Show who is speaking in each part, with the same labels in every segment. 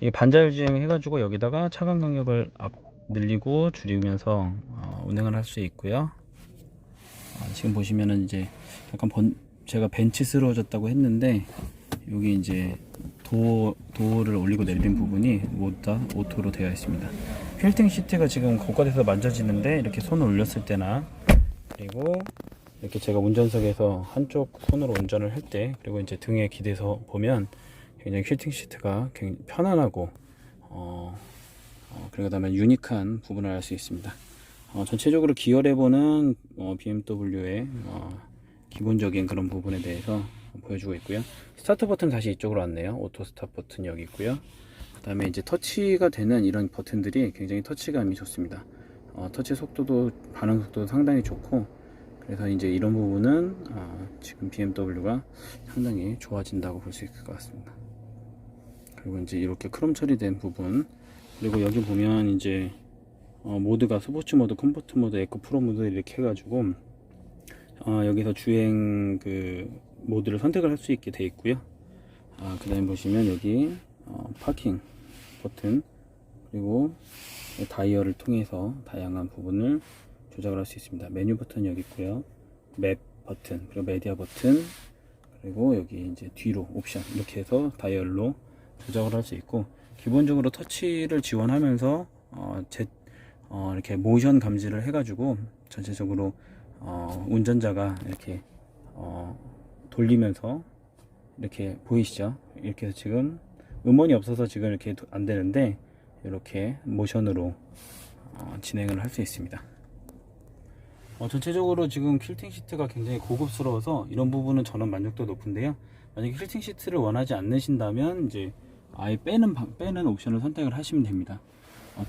Speaker 1: 이 반자율주행 해가지고 여기다가 차간 강력을 늘리고 줄이면서 운행을 할 수 있고요. 지금 보시면은 이제 약간 제가 벤치스러워졌다고 했는데 여기 이제 도어를 올리고 내리는 부분이 모두 다 오토로 되어 있습니다. 퀼팅 시트가 지금 고가돼서 만져지는데 이렇게 손을 올렸을 때나 그리고 이렇게 제가 운전석에서 한쪽 손으로 운전을 할 때 그리고 이제 등에 기대서 보면 굉장히 퀼팅 시트가 굉장히 편안하고 그리고 다음에 유니크한 부분을 알 수 있습니다. 전체적으로 기어 레버는 BMW의 기본적인 그런 부분에 대해서 보여주고 있고요. 스타트 버튼 다시 이쪽으로 왔네요. 오토 스타트 버튼 여기 있고요. 그 다음에 이제 터치가 되는 이런 버튼들이 굉장히 터치감이 좋습니다. 터치 속도도 반응 속도도 상당히 좋고 그래서 이제 이런 부분은 지금 BMW가 상당히 좋아진다고 볼 수 있을 것 같습니다. 그리고 이제 이렇게 크롬 처리된 부분 그리고 여기 보면 이제 모드가 스포츠 모드, 컴포트 모드, 에코 프로 모드 이렇게 해가지고 여기서 주행 그 모드를 선택을 할 수 있게 되어 있고요. 그 다음에 보시면 여기 파킹 버튼 그리고 다이얼을 통해서 다양한 부분을 조작을 할 수 있습니다. 메뉴 버튼 여기 있고요. 맵 버튼 그리고 메디아 버튼 그리고 여기 이제 뒤로 옵션 이렇게 해서 다이얼로 조작을 할 수 있고 기본적으로 터치를 지원하면서 이렇게 모션 감지를 해가지고 전체적으로 운전자가 이렇게 돌리면서 이렇게 보이시죠? 이렇게 해서 지금 음원이 없어서 지금 이렇게 안 되는데 이렇게 모션으로 진행을 할 수 있습니다. 전체적으로 지금 퀼팅 시트가 굉장히 고급스러워서 이런 부분은 저는 만족도 높은데요. 만약에 퀼팅 시트를 원하지 않으신다면 이제 아예 빼는 옵션을 선택을 하시면 됩니다.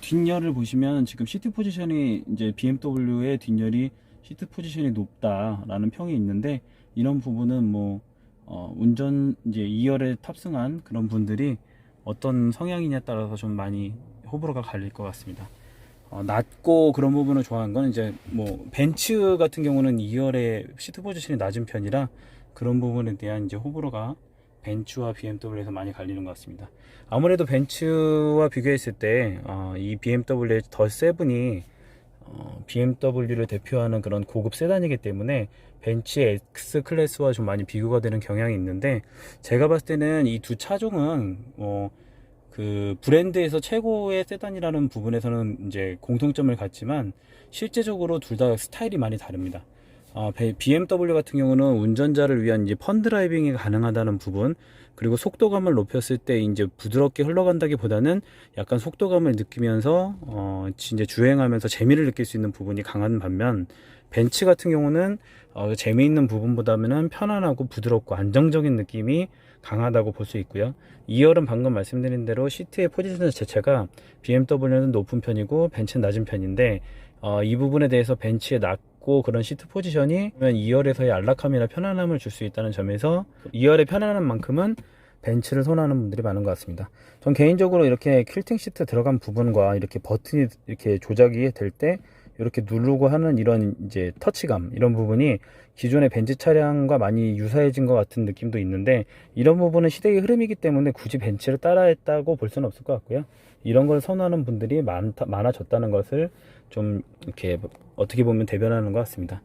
Speaker 1: 뒷열을 보시면 지금 시트 포지션이 이제 BMW의 뒷열이 시트 포지션이 높다라는 평이 있는데 이런 부분은 뭐 운전 이제 2열에 탑승한 그런 분들이 어떤 성향이냐에 따라서 좀 많이 호불호가 갈릴 것 같습니다. 낮고 그런 부분을 좋아하는 건 이제 뭐 벤츠 같은 경우는 2열에 시트 포지션이 낮은 편이라 그런 부분에 대한 이제 호불호가 벤츠와 BMW에서 많이 갈리는 것 같습니다. 아무래도 벤츠와 비교했을 때 이 BMW의 더 세븐이 BMW를 대표하는 그런 고급 세단이기 때문에 벤츠의 X 클래스와 좀 많이 비교가 되는 경향이 있는데 제가 봤을 때는 이 두 차종은 그 브랜드에서 최고의 세단이라는 부분에서는 이제 공통점을 갖지만 실제적으로 둘 다 스타일이 많이 다릅니다. BMW 같은 경우는 운전자를 위한 이제 펀 드라이빙이 가능하다는 부분 그리고 속도감을 높였을 때 이제 부드럽게 흘러간다기보다는 약간 속도감을 느끼면서 이제 주행하면서 재미를 느낄 수 있는 부분이 강한 반면 벤츠 같은 경우는 재미있는 부분보다는 편안하고 부드럽고 안정적인 느낌이 강하다고 볼 수 있고요. 2열은 방금 말씀드린 대로 시트의 포지션 자체가 BMW는 높은 편이고 벤츠는 낮은 편인데 이 부분에 대해서 벤츠의 낮고 그런 시트 포지션이 2열에서의 안락함이나 편안함을 줄 수 있다는 점에서 2열의 편안한 만큼은 벤츠를 선호하는 분들이 많은 것 같습니다. 전 개인적으로 이렇게 퀼팅 시트 들어간 부분과 이렇게 버튼이 이렇게 조작이 될 때 이렇게 누르고 하는 이런 이제 터치감 이런 부분이 기존의 벤츠 차량과 많이 유사해진 것 같은 느낌도 있는데 이런 부분은 시대의 흐름이기 때문에 굳이 벤츠를 따라했다고 볼 수는 없을 것 같고요. 이런 걸 선호하는 분들이 많아졌다는 것을 좀 이렇게 어떻게 보면 대변하는 것 같습니다.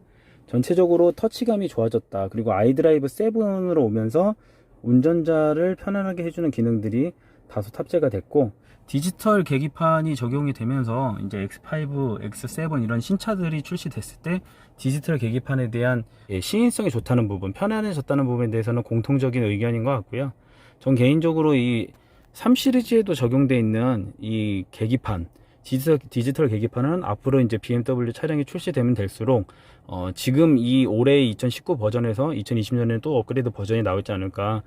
Speaker 1: 전체적으로 터치감이 좋아졌다. 그리고 아이드라이브 7으로 오면서 운전자를 편안하게 해주는 기능들이 다소 탑재가 됐고 디지털 계기판이 적용이 되면서 이제 X5, X7 이런 신차들이 출시됐을 때 디지털 계기판에 대한 시인성이 좋다는 부분, 편안해졌다는 부분에 대해서는 공통적인 의견인 것 같고요. 전 개인적으로 이 3 시리즈에도 적용되어 있는 이 계기판, 디지털 계기판은 앞으로 이제 BMW 차량이 출시되면 될수록 지금 이 올해 2019 버전에서 2020년에는 또 업그레이드 버전이 나오지 않을까.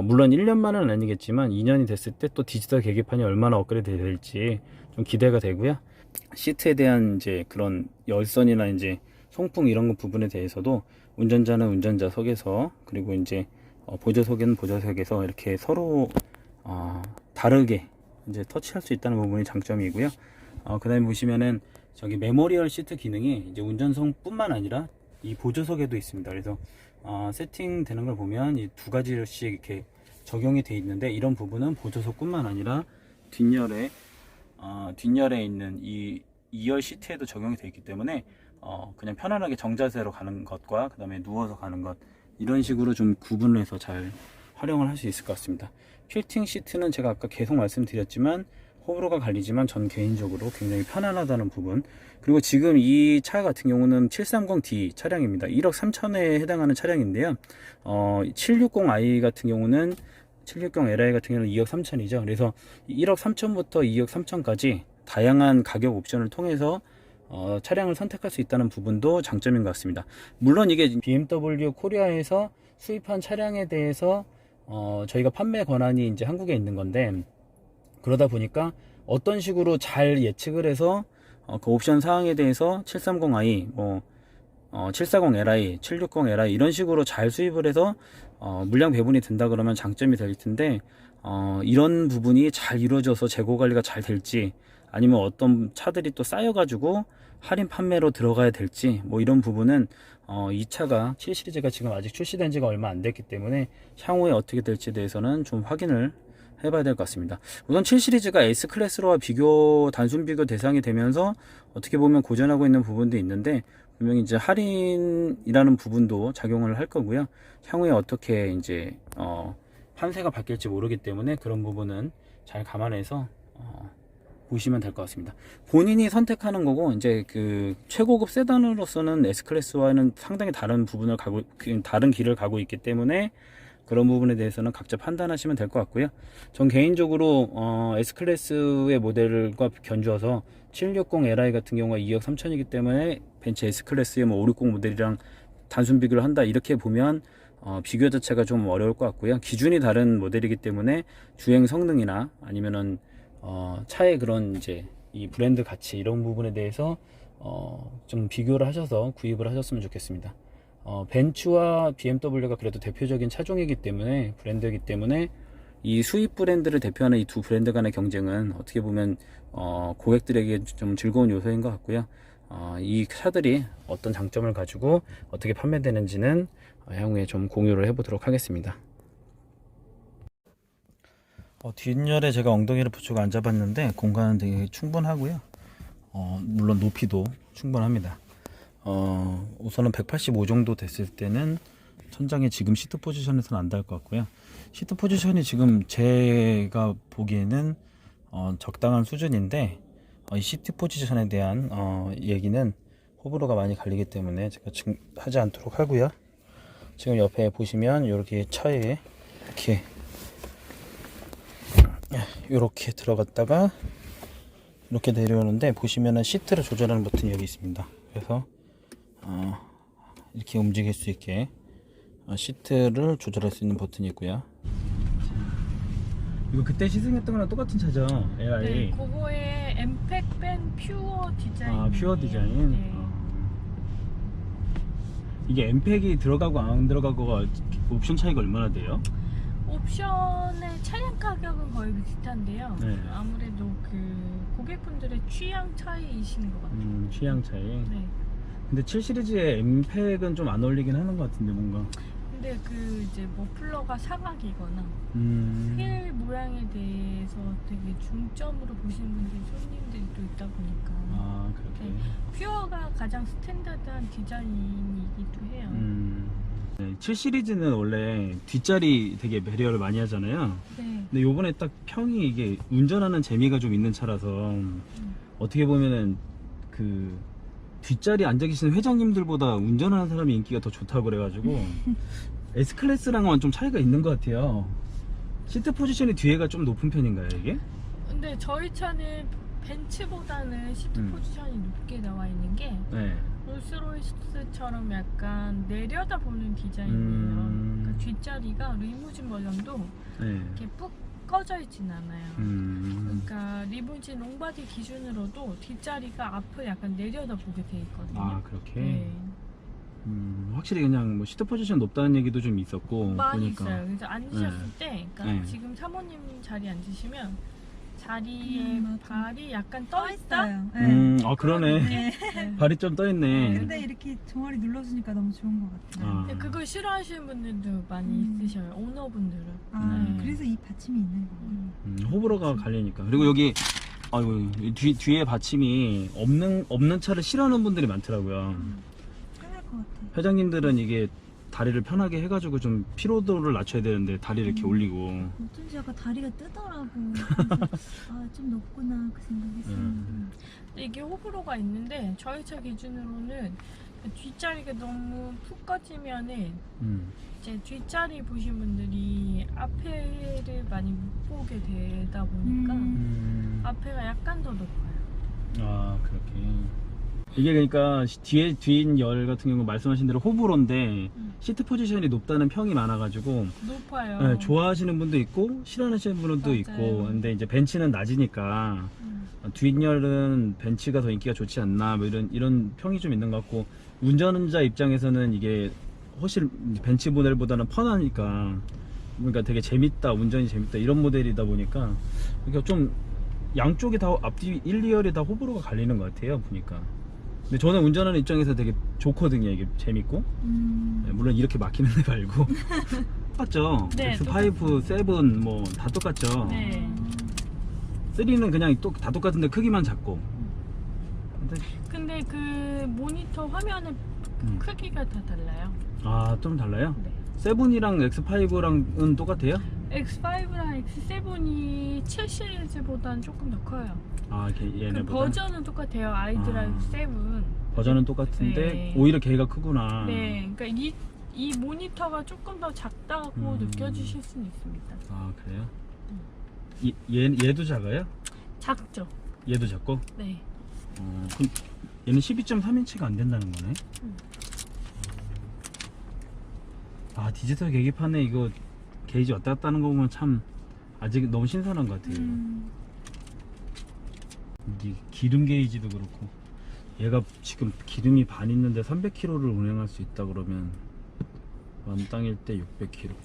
Speaker 1: 물론 1년만은 아니겠지만 2년이 됐을 때 또 디지털 계기판이 얼마나 업그레이드 될지 좀 기대가 되고요. 시트에 대한 이제 그런 열선이나 이제 송풍 이런 것 부분에 대해서도 운전자는 운전자석에서 그리고 이제 보조석에는 보조석에서 이렇게 서로 다르게 이제 터치할 수 있다는 부분이 장점이고요. 그 다음에 보시면은 저기 메모리얼 시트 기능이 이제 운전석뿐만 아니라 이 보조석에도 있습니다. 그래서 세팅되는 걸 보면 이 두 가지씩 이렇게 적용이 되어 있는데 이런 부분은 보조석뿐만 아니라 뒷열에 있는 이 2열 시트에도 적용이 되어 있기 때문에 그냥 편안하게 정자세로 가는 것과 그 다음에 누워서 가는 것 이런 식으로 좀 구분을 해서 잘 활용을 할 수 있을 것 같습니다. 퀼팅 시트는 제가 아까 계속 말씀드렸지만 호불호가 갈리지만 전 개인적으로 굉장히 편안하다는 부분, 그리고 지금 이 차 같은 경우는 730D 차량입니다. 1억 3천에 해당하는 차량인데요. 760i 같은 경우는 760li 같은 경우는 2억 3천이죠. 그래서 1억 3천부터 2억 3천까지 다양한 가격 옵션을 통해서 차량을 선택할 수 있다는 부분도 장점인 것 같습니다. 물론 이게 BMW 코리아에서 수입한 차량에 대해서 저희가 판매 권한이 이제 한국에 있는 건데, 그러다 보니까 어떤 식으로 잘 예측을 해서 그 옵션 사항에 대해서 730i, 740li, 760li 이런 식으로 잘 수입을 해서 물량 배분이 된다 그러면 장점이 될 텐데, 이런 부분이 잘 이루어져서 재고 관리가 잘 될지, 아니면 어떤 차들이 또 쌓여가지고 할인 판매로 들어가야 될지, 뭐 이런 부분은 이 차가 7 시리즈가 지금 아직 출시된 지가 얼마 안 됐기 때문에 향후에 어떻게 될지에 대해서는 좀 확인을 해봐야 될 것 같습니다. 우선 7 시리즈가 S 클래스로와 단순 비교 대상이 되면서 어떻게 보면 고전하고 있는 부분도 있는데, 분명히 이제 할인이라는 부분도 작용을 할 거고요. 향후에 어떻게 이제 판세가 바뀔지 모르기 때문에 그런 부분은 잘 감안해서 보시면 될 것 같습니다. 본인이 선택하는 거고, 이제 그 최고급 세단으로서는 S 클래스와는 상당히 다른 길을 가고 있기 때문에 그런 부분에 대해서는 각자 판단하시면 될 것 같고요. 전 개인적으로 S클래스의 모델과 견주어서 760li 같은 경우가 2억 3천이기 때문에 벤츠 S클래스의 560 모델이랑 단순 비교를 한다 이렇게 보면 비교 자체가 좀 어려울 것 같고요. 기준이 다른 모델이기 때문에 주행 성능이나 아니면은 차의 그런 이제 이 브랜드 가치 이런 부분에 대해서 좀 비교를 하셔서 구입을 하셨으면 좋겠습니다. 벤츠와 BMW가 그래도 대표적인 차종이기 때문에, 브랜드이기 때문에 이 수입 브랜드를 대표하는 이 두 브랜드 간의 경쟁은 어떻게 보면 고객들에게 좀 즐거운 요소인 것 같고요. 이 차들이 어떤 장점을 가지고 어떻게 판매되는지는 향후에 좀 공유를 해보도록 하겠습니다. 뒷열에 제가 엉덩이를 붙이고 앉아봤는데 공간은 되게 충분하고요. 물론 높이도 충분합니다. 우선은 185 정도 됐을 때는 천장에 지금 시트 포지션에서는 안 닿을 것 같고요. 시트 포지션이 지금 제가 보기에는 적당한 수준인데, 이 시트 포지션에 대한 얘기는 호불호가 많이 갈리기 때문에 제가 지금 하지 않도록 하고요. 지금 옆에 보시면 이렇게 차에 이렇게 들어갔다가 이렇게 내려오는데, 보시면은 시트를 조절하는 버튼이 여기 있습니다. 그래서 이렇게 움직일 수 있게 시트를 조절할 수 있는 버튼이 있고요. 이거 그때 시승했던 거랑 똑같은 차죠? LI.
Speaker 2: 네, 그거의 엠팩 뺀 퓨어 디자인.
Speaker 1: 퓨어 디자인.
Speaker 2: 네.
Speaker 1: 이게 엠팩이 들어가고 안 들어가고가 옵션 차이가 얼마나 돼요?
Speaker 2: 옵션의 차량 가격은 거의 비슷한데요.
Speaker 1: 네.
Speaker 2: 아무래도 그 고객분들의 취향 차이이신 것 같아요.
Speaker 1: 취향 차이.
Speaker 2: 네.
Speaker 1: 근데 7 시리즈의 엠팩은 좀 안 어울리긴 하는 것 같은데 뭔가.
Speaker 2: 근데 그 이제 머플러가 사각이거나 휠 모양에 대해서 되게 중점으로 보시는 분들이 손님들이 또 있다 보니까.
Speaker 1: 그렇게.
Speaker 2: 네. 퓨어가 가장 스탠다드한 디자인이기도 해요.
Speaker 1: 네, 7 시리즈는 원래 뒷자리 되게 배려를 많이 하잖아요.
Speaker 2: 네.
Speaker 1: 근데 요번에 딱 평이 이게 운전하는 재미가 좀 있는 차라서 어떻게 보면은 그 뒷자리에 앉아 계시는 회장님들보다 운전하는 사람이 인기가 더 좋다고 그래가지고 S클래스랑은 좀 차이가 있는 것 같아요. 시트 포지션이 뒤에가 좀 높은 편인가요, 이게?
Speaker 2: 근데 저희 차는 벤츠보다는 시트 포지션이 높게 나와 있는 게
Speaker 1: 네.
Speaker 2: 롤스로이스처럼 약간 내려다보는 디자인이에요. 그러니까 뒷자리가 리무진 버전도 이렇게 푹 꺼져 있진 않아요. 그러니까 리무진 롱바디 기준으로도 뒷자리가 앞을 약간 내려다보게 돼 있거든요.
Speaker 1: 그렇게?
Speaker 2: 네.
Speaker 1: 확실히 그냥 뭐 시트 포지션 높다는 얘기도 좀 있었고
Speaker 2: 많이
Speaker 1: 보니까.
Speaker 2: 있어요. 그래서 앉으셨을 때, 그러니까
Speaker 1: 네.
Speaker 2: 지금 사모님 자리에 앉으시면 자리에
Speaker 3: 맞아.
Speaker 2: 발이 약간 떠 있다.
Speaker 3: 있어요. 네.
Speaker 1: 아 그러네.
Speaker 3: 네.
Speaker 1: 발이 좀 떠있네.
Speaker 3: 근데 이렇게 종아리 눌러주니까 너무 좋은 것 같아요.
Speaker 1: 아.
Speaker 2: 근데 그걸 싫어하시는 분들도 많이 있으셔요. 오너분들은.
Speaker 3: 아,
Speaker 2: 네.
Speaker 3: 그래서 이 받침이 있는 거예요.
Speaker 1: 호불호가 갈리니까. 그리고 여기 아이고 뒤에 받침이 없는 차를 싫어하는 분들이 많더라고요.
Speaker 3: 편할 것 같아.
Speaker 1: 회장님들은 이게 다리를 편하게 해가지고 좀 피로도를 낮춰야 되는데 다리를 이렇게 올리고.
Speaker 3: 어쩐지 약간 다리가 뜨더라고. 아좀 높구나 그 생각했어요.
Speaker 2: 근데 이게 호불호가 있는데 저희 차 기준으로는 뒷자리가 너무 푹 꺼지면은 이제 뒷자리 보신 분들이 앞에를 많이 못 보게 되다 보니까 앞에가 약간 더 높아요.
Speaker 1: 아 그렇게. 이게 그러니까 뒷열 같은 경우 말씀하신 대로 호불호인데 시트 포지션이 높다는 평이 많아가지고
Speaker 2: 높아요.
Speaker 1: 네, 좋아하시는 분도 있고 싫어하시는 분도
Speaker 2: 맞아요.
Speaker 1: 있고. 근데 이제 벤츠는 낮으니까 뒷열은 벤츠가 더 인기가 좋지 않나 뭐 이런 평이 좀 있는 것 같고, 운전자 입장에서는 이게 훨씬 벤츠 모델보다는 편하니까, 그러니까 되게 재밌다, 운전이 재밌다 이런 모델이다 보니까 그러니까 좀 양쪽이 다 앞뒤 1, 2열이 다 호불호가 갈리는 것 같아요 보니까. 근데 저는 운전하는 입장에서 되게 좋거든요. 이게 재밌고. 네, 물론 이렇게 막히는 데 말고 똑같죠.
Speaker 2: 네,
Speaker 1: X5, 7 뭐 다 똑같죠.
Speaker 2: 네.
Speaker 1: 3는 그냥 다 똑같은데 크기만 작고.
Speaker 2: 근데 그 모니터 화면의 크기가 다 달라요.
Speaker 1: 아, 좀 달라요?
Speaker 2: 네.
Speaker 1: 7이랑 X5랑은 똑같아요?
Speaker 2: X5랑 X7이 7 시리즈보다는 조금 더 커요.
Speaker 1: 아,
Speaker 2: 그
Speaker 1: 얘네보다?
Speaker 2: 버전은 똑같아요. 아이드라이브 7.
Speaker 1: 버전은 똑같은데
Speaker 2: 네.
Speaker 1: 오히려 걔가 크구나.
Speaker 2: 네, 그러니까 이 모니터가 조금 더 작다고 느껴지실 수는 있습니다.
Speaker 1: 아, 그래요? 얘도 작아요?
Speaker 2: 작죠?
Speaker 1: 얘도 작고?
Speaker 2: 네.
Speaker 1: 그럼 얘는 12.3인치가 안 된다는 거네? 아, 디지털 계기판에 이거 게이지 왔다 갔다 하는 거 보면 참 아직 너무 신선한 것 같아요. 이게 기름 게이지도 그렇고, 얘가 지금 기름이 반 있는데 300km를 운행할 수 있다 그러면 만땅일 때 600km.